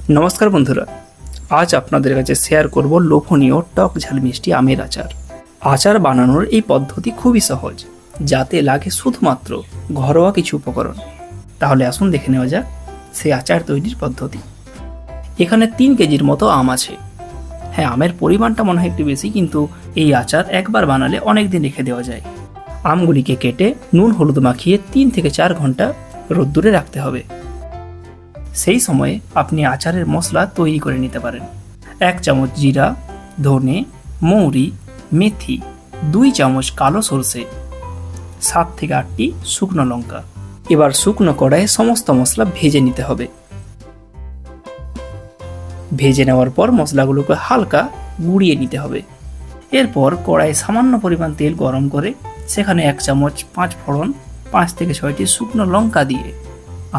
নমস্কার বন্ধুরা, আজ আপনাদের কাছে শেয়ার করব লোভনীয় টক ঝাল মিষ্টি আমের আচার। আচার বানানোর এই পদ্ধতি খুবই সহজ, যাতে লাগে শুধুমাত্র ঘরোয়া কিছু উপকরণ। তাহলে আসুন দেখে নেওয়া যাক সেই আচার তৈরির পদ্ধতি। এখানে 3 কেজির মতো আম আছে। হ্যাঁ, আমের পরিমাণটা মনে হয় একটু বেশি, কিন্তু এই আচার একবার বানালে অনেক দিন রেখে দেওয়া যায়। আমগুলিকে কেটে নুন হলুদ মাখিয়ে 3 থেকে 4 ঘন্টা রোদ্দুরে রাখতে হবে। সেই সময়ে আপনি আচারের মশলা তৈরি করে নিতে পারেন। 1 চামচ জিরা, ধনে, মৌরি, মেথি, 2 চামচ কালো সরষে, 7 থেকে 8টি শুকনো লঙ্কা। এবার শুকনো কড়াইয়ে সমস্ত মশলা ভেজে নিতে হবে। ভেজে নেওয়ার পর মশলাগুলোকে হালকা গুঁড়িয়ে নিতে হবে। এরপর কড়াইয়ে সামান্য পরিমাণ তেল গরম করে সেখানে 1 চামচ 5 ফোড়ন, 5 থেকে 6টি শুকনো লঙ্কা দিয়ে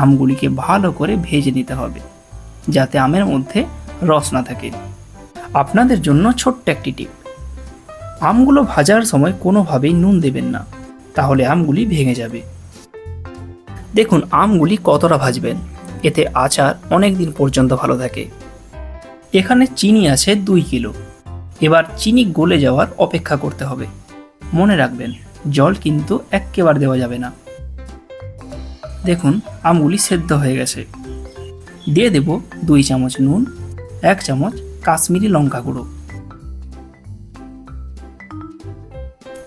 আমগুলিকে ভালো করে ভেজে নিতে হবে, যাতে আমের মধ্যে রস না থাকে। আপনাদের জন্য ছোট্ট একটি টিপ: আমগুলো ভাজার সময় কোনোভাবেই নুন দেবেন না, তাহলে আমগুলি ভেঙে যাবে। দেখুন আমগুলি কতটা ভাজবেন, এতে আচার অনেক দিন পর্যন্ত ভালো থাকে। এখানে চিনি আছে 2 কিলো। এবার চিনি গলে যাওয়ার অপেক্ষা করতে হবে। মনে রাখবেন, জল কিন্তু একেবারে দেওয়া যাবে না। দেখুন আমগুলি সেদ্ধ হয়ে গেছে। দিয়ে দেব 2 চামচ নুন, 1 চামচ কাশ্মীরি লঙ্কা গুঁড়ো,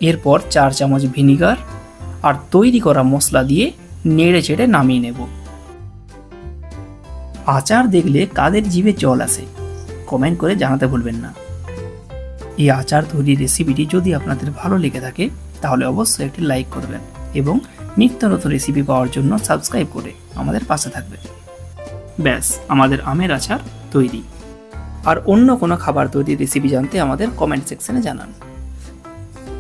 এরপর 4 চামচ ভিনিগার আর তৈরি করা মশলা দিয়ে নেড়ে চেড়ে নামিয়ে নেব। আচার দেখলে কাদের জিভে জল আসে, কমেন্ট করে জানাতে ভুলবেন না। এই আচার তৈরির রেসিপিটি যদি আপনাদের ভালো লেগে থাকে তাহলে অবশ্যই একটি লাইক করবেন এবং নিত্য নতুন রেসিপি পাওয়ার জন্য সাবস্ক্রাইব করে আমাদের পাশে থাকবেন। ব্যাস, আমাদের আমের আচার তৈরি। আর অন্য কোনো খাবার তৈরির রেসিপি জানতে আমাদের কমেন্ট সেকশনে জানান।